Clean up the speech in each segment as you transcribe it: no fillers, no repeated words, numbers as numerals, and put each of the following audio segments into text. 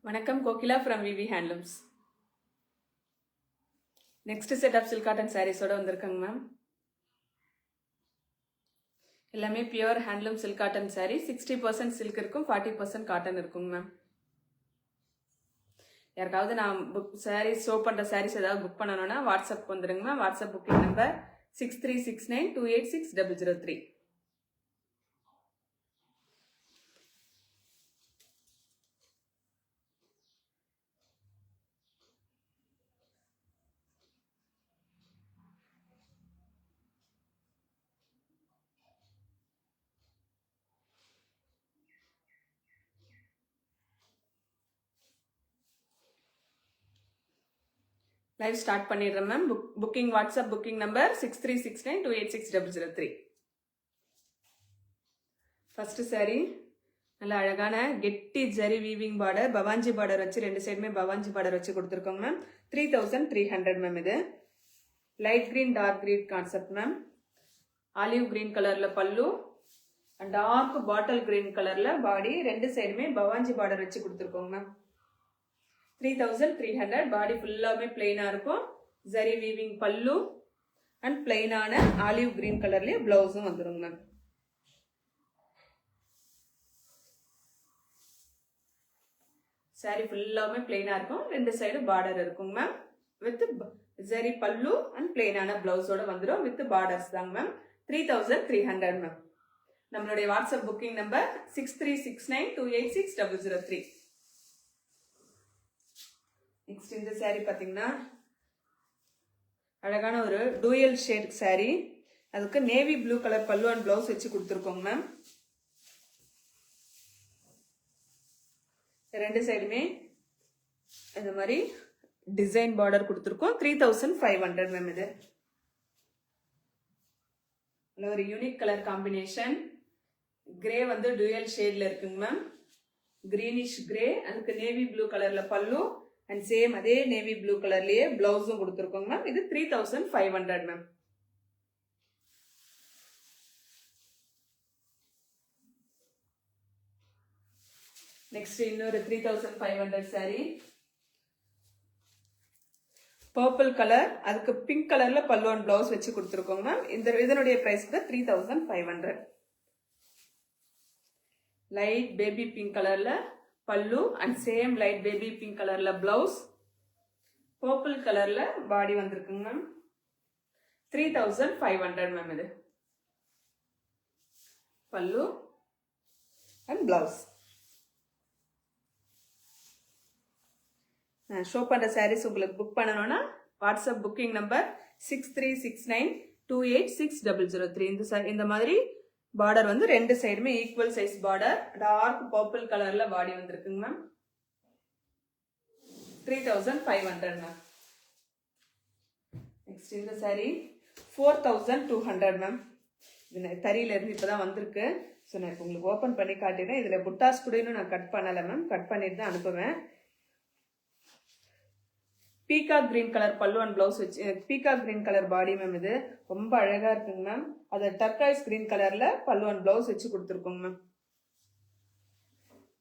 வணக்கம், Kokila from VV Handlooms. Next set of silk cotton சாரீஸோட வந்திருக்காங்க மேம். எல்லாமே pure handloom silk cotton sari. 60% silk இருக்கும், 40% காட்டன் இருக்குங்க மேம். யாருக்காவது நான் சாரீஸ் ஷோ பண்ணுற சாரீஸ் ஏதாவது புக் பண்ணணும்னா வாட்ஸ்அப் வந்துடுங்க ma'am. WhatsApp booking number 6369286003. Live start பண்ணிடுறேன் ma'am. Booking WhatsApp booking number 6369286003. First sari நல்ல அழகான கெட்டி ஜரி வீவிங் பார்டர், பவாஞ்சி பார்டர் வச்சு ரெண்டு சைடுமே பவாஞ்சி பார்டர் வச்சு கொடுத்துருக்கோங்க மேம். 3300 மேம். இது light green dark green concept ma'am. Olive green கலர்ல pallu and dark bottle green கலர்ல பாடி, ரெண்டு சைடுமே பவாஞ்சி பார்டர் வச்சு கொடுத்துருக்கோங்க மேம். 3300. பாடி ஃபுல்லாமே பிளெயினா இருக்கும். Zari weaving pallu and பிளெயினான olive green கலர்லயே பிளவுஸும் வந்துருங்க மேம். சாரி ஃபுல்லாமே பிளெயினா இருக்கும், ரெண்டு சைடு பார்டர் இருக்குங்க மேம். வித் ஜரி பல்லு அண்ட் பிளெயினான பிளவுஸோட வந்துடும். வித் பார்டர்ஸ் தாங்க மேம். 3300 மேம். நம்மளுடைய வாட்ஸ்அப் புக்கிங் நம்பர் 6369286003. நெக்ஸ்ட் இந்த சாரீ பார்த்தீங்கன்னா அழகான ஒரு டூயல் ஷேட் சாரீ. அதுக்கு navy blue colour pallu and blouse வச்சு கொடுத்துருக்கோங்க மேம். ரெண்டு சைடுமே இந்த மாதிரி டிசைன் பார்டர் கொடுத்துருக்கோம். 3500 மேம். இது ஒரு யூனிக் கலர் காம்பினேஷன். கிரே வந்து டூயல் ஷேட்ல இருக்குங்க மேம். கிரீனிஷ் கிரே, அதுக்கு நேவி ப்ளூ கலர்ல பல்லு அண்ட் சேம் அதே நேவி ப்ளூ கலர்லயே பிளவுஸும் கொடுத்துருக்கோங்க மேம். இது 3500 மேம். நெக்ஸ்ட் இன்னொரு 3500 சாரி. பர்பிள் கலர், அதுக்கு பிங்க் கலர்ல பல்லு அண்ட் பிளவுஸ் வச்சு கொடுத்துருக்கோங்க மேம். இதனுடைய பிரைஸ் 3500. லைட் பேபி பிங்க் கலர்ல pallu and same light baby pink கலர்ல பிளவுஸ், பர்பிள் கலர்ல பாடி வந்திருக்குங்க மேம். 3500 மேம். இது பல்லு அண்ட் பிளவுஸ். ஷோ பண்ற சாரீஸ் உங்களுக்கு புக் பண்ணணும்னா வாட்ஸ்அப் புக்கிங் நம்பர் 6369286003. இந்த மாதிரி பார்டர் வந்து ரெண்டு சைடுமே equal size border, dark purple கலர்ல பாடி வந்திருக்குங்க மேம். 3500 மேம். நெக்ஸ்ட் இந்த சாரி 4200 மேம். இது தறியில இருந்து இப்பதான் வந்திருக்கு. ஸோ நான் இப்போ உங்களுக்கு ஓப்பன் பண்ணி காட்டிடுறேன். இதுல புட்டாஸ் கூட இன்னும் நான் கட் பண்ணல மேம். கட் பண்ணிட்டு தான் அனுப்புவேன். Peacock green colour pallu and blouse வச்சு, peacock green colour body ma'am. இது ரொம்ப அழகா இருக்குங்க மேம். அது டர்காய்ஸ் கிரீன் கலர்ல பல்லு அண்ட் பிளவுஸ் வச்சு கொடுத்துருக்கோங்க மேம்.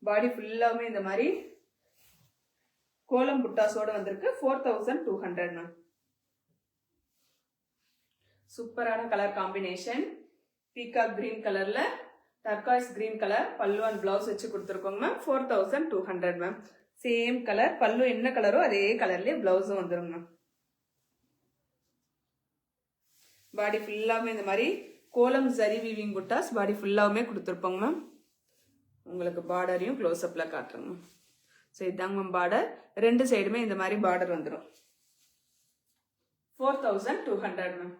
பாடி ஃபுல்லாமே இந்த மாதிரி கோலம் புட்டாஸோட வந்திருக்கு. 4200 மேம். சூப்பரான கலர் காம்பினேஷன். பீகாக் கிரீன் கலர்ல turquoise green colour pallu and blouse வச்சு கொடுத்துருக்கோங்க மேம். 4200 மேம். சேம் கலர், பல்லு என்ன கலரோ அதே கலர்லயே பிளவுஸும் வந்துருங்க மேம். பாடி ஃபுல்லாமே இந்த மாதிரி கோலம் ஜரி வீவிங் புட்டாஸ் பாடி ஃபுல்லாமே கொடுத்துருப்போங்க மேம். உங்களுக்கு பார்டரையும் க்ளோஸ் அப்ல காட்டுறேங்க மேம். ஸோ இதாங்க மேம் பார்டர். ரெண்டு சைடுமே இந்த மாதிரி பார்டர் வந்துடும். 4200 மேம்.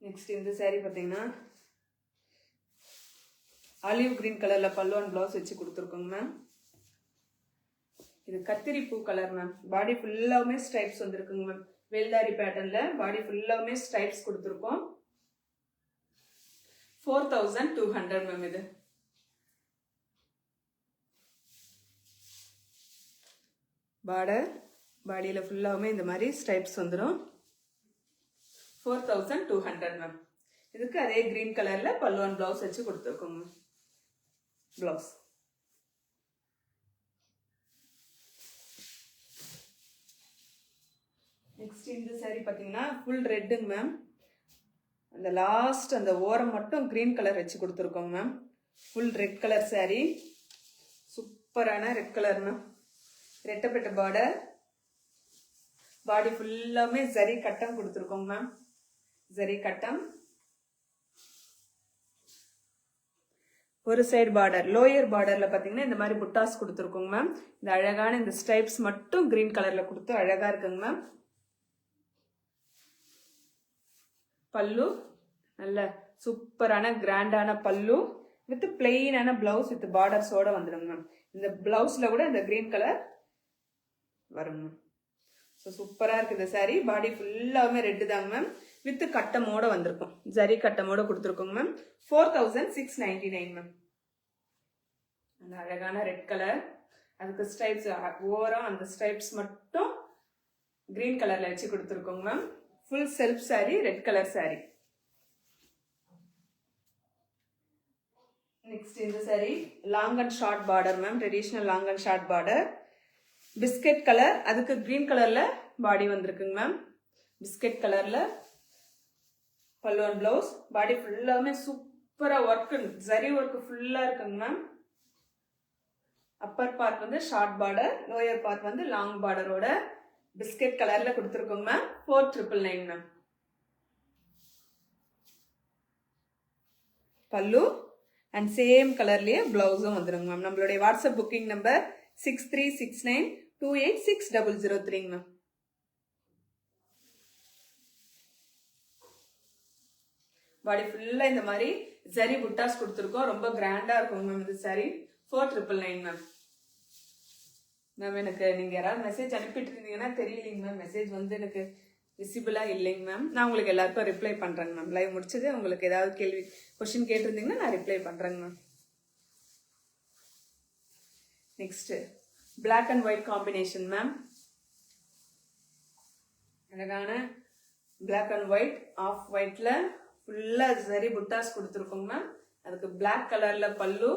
நெக்ஸ்ட் இந்த சாரி பார்த்தீங்கன்னா ஆலிவ் கிரீன் கலர்ல பல்லு அண்ட் பிளவுஸ் வச்சு கொடுத்துருக்கோங்க மேம். இது கத்திரி பூ கலர் மேம். பாடி ஃபுல்லாவுமே ஸ்ட்ரைப்ஸ் வந்துருக்குங்க மேம். வெல்தாரி பேட்டர்ன்ல பாடி ஃபுல்லாவுமே ஸ்ட்ரைப்ஸ் கொடுத்துருக்கோம். 4200 மேம். இது பார்டர், பாடியில ஃபுல்லாவுமே இந்த மாதிரி ஸ்ட்ரைப்ஸ் வந்துடும். 4200 மேம். இதுக்கு அதே கிரீன் கலர்ல பல்லு அண்ட் பிளவுஸ் வச்சு கொடுத்துருக்கோங்க. பிளவுஸ். நெக்ஸ்ட் இந்த சாரி பார்த்தீங்கன்னா ஃபுல் ரெட்டுங்க மேம். அந்த லாஸ்ட் அந்த ஓரம் மட்டும் கிரீன் கலர் வச்சு கொடுத்துருக்கோங்க ma'am. Full red colour sari, சூப்பரான ரெட் கலர் மேம். ரெட்டப்பட்ட பார்டர், பாடி ஃபுல்லாமே ஜரி கட்டம் கொடுத்துருக்கோங்க மேம். ஜரி கட்டம். ஒரு சைடு பார்டர், லோயர் பார்டர்ல பாத்தீங்கன்னா இந்த மாதிரி புட்டாஸ் கொடுத்துருக்கோங்க மேம். இந்த அழகான இந்த ஸ்ட்ரைப்ஸ் மட்டும் கிரீன் கலர்ல கொடுத்து அழகா இருக்குங்க மேம். பல்லு நல்ல சூப்பரான கிராண்டான பல்லு வித் பிளெயினான பிளவுஸ் வித் பார்டர்ஸோட வந்துடுங்க மேம். இந்த பிளவுஸ்ல கூட இந்த கிரீன் கலர் வரும் மேம். ஸோ சூப்பரா இருக்கு இந்த சாரி. பாடி ஃபுல்லாவுமே ரெட்டு தாங்க மேம். வித் கட்டமோட வந்திருக்கும், ஜரி கட்டமோட கொடுத்துருக்கோங்க மேம். 4699 மேம். அந்த அழகான ரெட் கலர், அதுக்கு ஸ்ட்ரைப்ஸ் ஓரம் அந்த ஸ்ட்ரைப்ஸ் மட்டும் கிரீன் கலர்ல வச்சு கொடுத்துருக்கோங்க ma'am. Full self sari, red colour sari. Next இந்த sari long and short border ma'am. Traditional long and short border, biscuit colour, அதுக்கு கிரீன் கலர்ல பாடி வந்திருக்குங்க மேம். பிஸ்கெட் கலர்ல பல்லு அண்ட் பிளவுஸ். பாடி ஃபுல்லாமே சூப்பரா ஒர்க், ஜரி ஒர்க் ஃபுல்லா இருக்குங்க மேம். அப்பர் பார்ட் வந்து ஷார்ட் பார்டர், லோயர் பார்ட் வந்து லாங் பார்டரோட பிஸ்கெட் கலர்ல கொடுத்துருக்கோங்க மேம். 4999 மேம். பல்லு அண்ட் சேம் கலர்லயே பிளவுஸும் வந்துருங்க மேம். நம்மளுடைய வாட்ஸ்அப் புக்கிங் நம்பர் 6369286003 மேம். பாடி ஃபுல்லா இந்த மாதிரி ஜரி புட்டாஸ் கொடுத்துருக்கோம். ரொம்ப கிராண்டா இருக்கும் மேம் இந்த சாரி. 4999 மேம். மேம் எனக்கு நீங்க யாராவது மெசேஜ் அனுப்பிட்டு இருந்தீங்கன்னா தெரியலைங்க மேம். மெசேஜ் வந்து எனக்கு விசிபிளா இல்லைங்க மேம். நான் உங்களுக்கு எல்லாருக்கும் ரிப்ளை பண்றேங்க மேம். லைவ் முடிச்சது உங்களுக்கு ஏதாவது கேள்வி கொஸ்டின் கேட்டிருந்தீங்கன்னா நான் ரிப்ளை பண்றேங்க ma'am. Next black and white combination ma'am. அழகான பிளாக் அண்ட் ஒயிட், ஆஃப் ஒயிட்ல ஃபுல்லா சரி புட்டாஸ் கொடுத்துருக்கோங்க மேம். அதுக்கு பிளாக் கலர்ல பல்லு,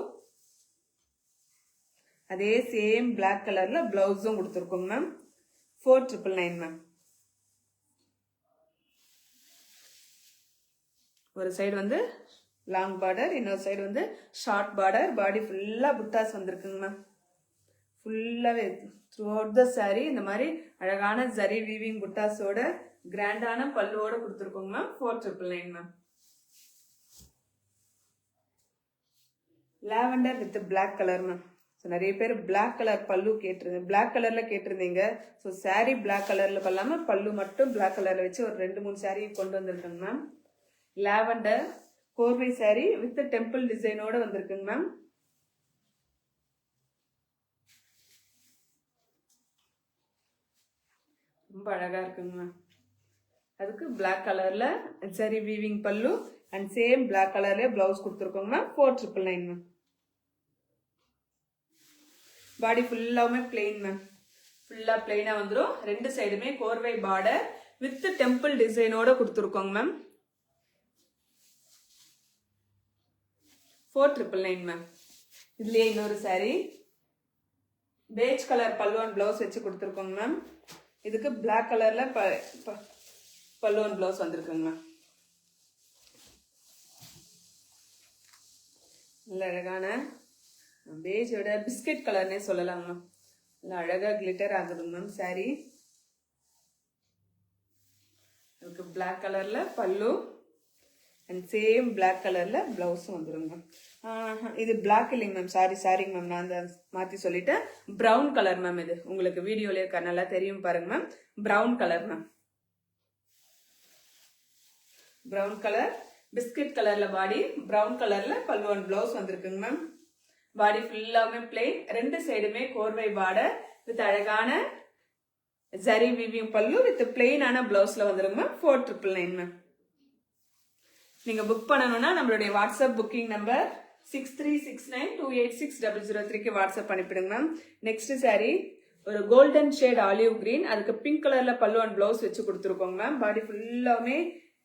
அதே சேம் பிளாக் கலர்ல பிளவுஸும் கொடுத்துருக்கோங்க மேம். 4999 மேம். ஒரு சைடு வந்து லாங் பார்டர், இன்னொரு சைடு வந்து ஷார்ட் பார்டர். பாடி ஃபுல்லா புட்டாஸ் வந்திருக்குங்க மேம். ஃபுல்லாவே த்ரூ அவுட் த சாரி இந்த மாதிரி அழகான ஜரி வீவிங் புட்டாஸோட கிராண்டான பல்லுவோட கொடுத்துருக்கோங்க ma'am. 4999 ma'am. Lavender with black colour ma'am. So நிறைய பேர் பிளாக் கலர் பல்லு கேட்டிருந்தீங்க, பிளாக் கலர்ல கேட்டிருந்தீங்க. ஸோ சாரி பிளாக் கலர்ல பண்ணாம பல்லு மட்டும் பிளாக் கலர்ல வச்சு ஒரு 2-3 சாரி கொண்டு வந்திருக்கேங்க மேம். லாவெண்டர் கோர்வை சாரி வித் டெம்பிள் டிசைனோட வந்திருக்குங்க மேம். ரொம்ப அழகா இருக்குங்க மேம். அதுக்கு பிளாக் கலர்ல zari weaving pallu and same black கலர்ல பிளவுஸ் கொடுத்துருக்கோங்க மேம். 4999 மேம். பாடி ஃபுல்லாவுமே பிளெயின் மேம். ஃபுல்லா பிளெயினா வந்துடும். ரெண்டு சைடுமே கோர்வை பார்டர் வித் டெம்பிள் டிசைனோட கொடுத்துருக்கோங்க மேம். 4999 மேம். இதுலயே இன்னொரு sari peach colour pallu and blouse வச்சு கொடுத்துருக்கோங்க மேம். இதுக்கு பிளாக் கலர்ல பல்லு அண்ட் பிளவுஸ் வந்திருக்குங்க மேம். நல்ல அழகான பேஜோட பிஸ்கட் கலர்னே சொல்லலாங்க மேம். நல்லா அழகா கிளிட்டர் ஆகுதுங்க மேம் சாரி. அதுக்கு பிளாக் கலர்ல பல்லு அண்ட் சேம் பிளாக் கலர்ல பிளவுஸும் வந்துருங்க மேம். இது பிளாக் இல்லைங்க மேம், சாரிங்க மேம், நான் அந்த மாத்தி சொல்லிட்டேன். Brown colour ma'am. இது உங்களுக்கு வீடியோலயே நல்லா தெரியும் பாருங்க ma'am. Brown colour ma'am. Brown colour biscuit கலர்ல பாடி, பிரவுன் கலர்ல பல்லு அண்ட் பிளவுஸ் வந்திருக்குங்க மேம். பாடி ஃபுல்லாமே பிளெயின், ரெண்டு சைடுமே கோர்வை பார்டர் வித் அழகான ஜரி வீவிங் பல்லு வித் பிளெயினான பிளவுஸ்ல வந்துருங்க மேம். 4999 மேம். நீங்க புக் பண்ணணும்னா நம்மளுடைய வாட்ஸ்அப் புக்கிங் நம்பர் 6369286003க்கு வாட்ஸ்அப் அனுப்பிடுங்க மேம். நெக்ஸ்ட் சாரி ஒரு கோல்டன் ஷேட் ஆலிவ் கிரீன், அதுக்கு பிங்க் கலர்ல பல்லு அண்ட் பிளவுஸ் வச்சு கொடுத்துருக்கோங்க மேம். பாடி ஃபுல்லாமே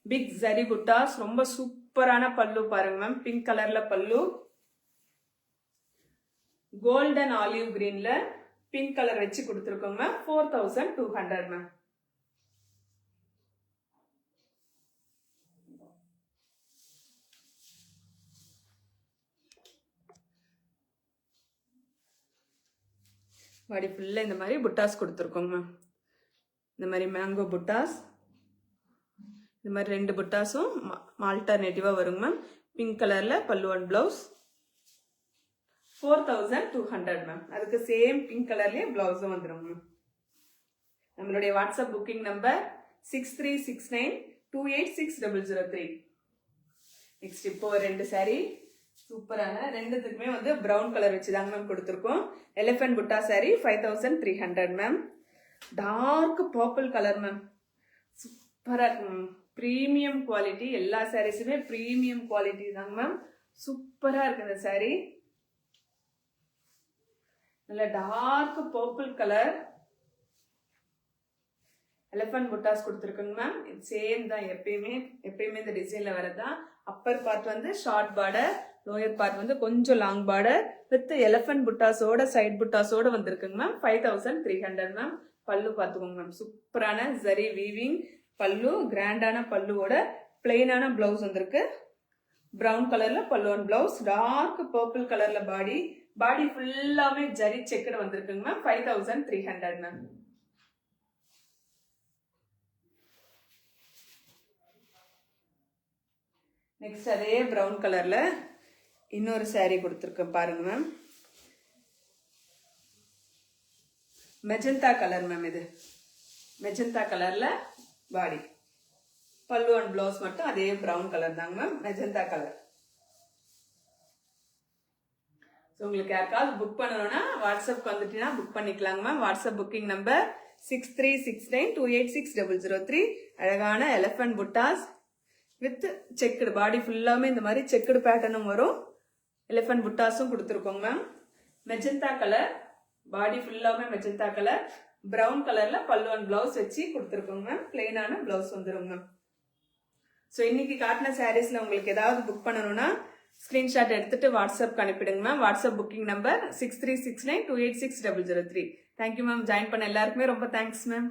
பிக் ஜரி புட்டாஸ், ரொம்ப சூப்பரான பல்லு பாருங்க மேம். பிங்க் கலர்ல பல்லு, கோல்டன் ஆலிவ் கிரீன்ல பிங்க் கலர் வச்சு கொடுத்துருக்கோங்க மேம். 4200 மேம். பாடி ஃபுல்லா இந்த மாதிரி புட்டாஸ் கொடுத்துருக்கோங்க மேம். இந்த மாதிரி மேங்கோ புட்டாஸ், இந்த மாதிரி 2 புட்டாஸும் ஆல்டர்னேட்டிவா வருங்க மேம். பிங்க் கலர்ல பல்லு அண்ட் பிளவுஸ். 4200 மேம். அதுக்கு சேம் பிங்க் கலர்லயே பிளவுஸும் வந்துடும் மேம். நம்மளுடைய வாட்ஸ்அப் புக்கிங் நம்பர் 6369286003. நெக்ஸ்ட் இப்போ 2 saree சூப்பரான, ரெண்டுத்துக்குமே வந்து பிரவுன் கலர் வச்சுதாங்க மேம் கொடுத்துருக்கோம். எலிஃபென்ட் புட்டா saree 5300 ma'am. Dark purple colour ma'am. சூப்பரா இருக்கு மேம். Premium quality. எல்லா சாரீஸுமே பிரீமியம் குவாலிட்டி தாங்க மேம். சூப்பரா இருக்கு இந்த saree. நல்ல டார்க் பர்பிள் கலர் எலிஃபென்ட் புட்டாஸ் கொடுத்துருக்குங்க மேம். இது சேம் தான், எப்பயுமே இந்த டிசைன்ல வரதான். அப்பர் பார்ட் வந்து ஷார்ட் பார்டர், லோயர் பார்ட் வந்து கொஞ்சம் லாங் பார்டர் வித் எலிஃபென்ட் புட்டாஸோட சைட் புட்டாஸோட வந்திருக்குங்க மேம். 5300 மேம். பல்லு பார்த்துக்கோங்க மேம். சூப்பரான ஜரி வீவிங் பல்லு, கிராண்டான பல்லுவோட பிளெயினான பிளவுஸ் வந்திருக்கு. பிரவுன் கலர்ல pallu and blouse. Dark purple கலர்ல பாடி ஃபுல்லாவே ஜரி செக்குடு வந்திருக்குங்க மேம். 5300 மேம். நெக்ஸ்ட் அதே பிரவுன் கலர்ல இன்னொரு saree கொடுத்துருக்கேன் பாருங்க மேம். Magenta colour ma'am. இது மெஜந்தா கலர்ல பாடி, பல்லு அண்ட் பிளவுஸ் மட்டும் அதே பிரவுன் கலர் தாங்க மேம். Magenta colour. உங்களுக்கு யாருக்காவது புக் பண்ணணும்னா வாட்ஸ்அப்க்கு வந்துட்டீங்கன்னா புக் பண்ணிக்கலாங்க மேம். WhatsApp booking number 6369286003. அழகான எலிஃபென்ட் புட்டாஸ் வித் செக்குடு, பாடி ஃபுல்லாமே இந்த மாதிரி செக்குடு பேட்டர்னும் வரும். எலிஃபென்ட் புட்டாஸும் கொடுத்துருக்கோங்க மேம். மெஜந்தா கலர், பாடி ஃபுல்லாமே மெஜந்தா கலர். பிரவுன் கலர்ல பல்லு அண்ட் பிளவுஸ் வச்சு கொடுத்துருக்கோங்க மேம். பிளெயினான பிளவுஸ் வந்துடும் மேம். ஸோ இன்னைக்கு காட்டின சாரீஸ்ல உங்களுக்கு ஏதாவது புக் பண்ணணும்னா ஸ்கிரீன்ஷாட் எடுத்துட்டு வாட்ஸ்அப்க்கு அனுப்பிடுங்க ma'am. WhatsApp booking number 6369286003. Thank you ma'am. Join பண்ண எல்லாருக்குமே ரொம்ப தேங்க்ஸ் மேம்.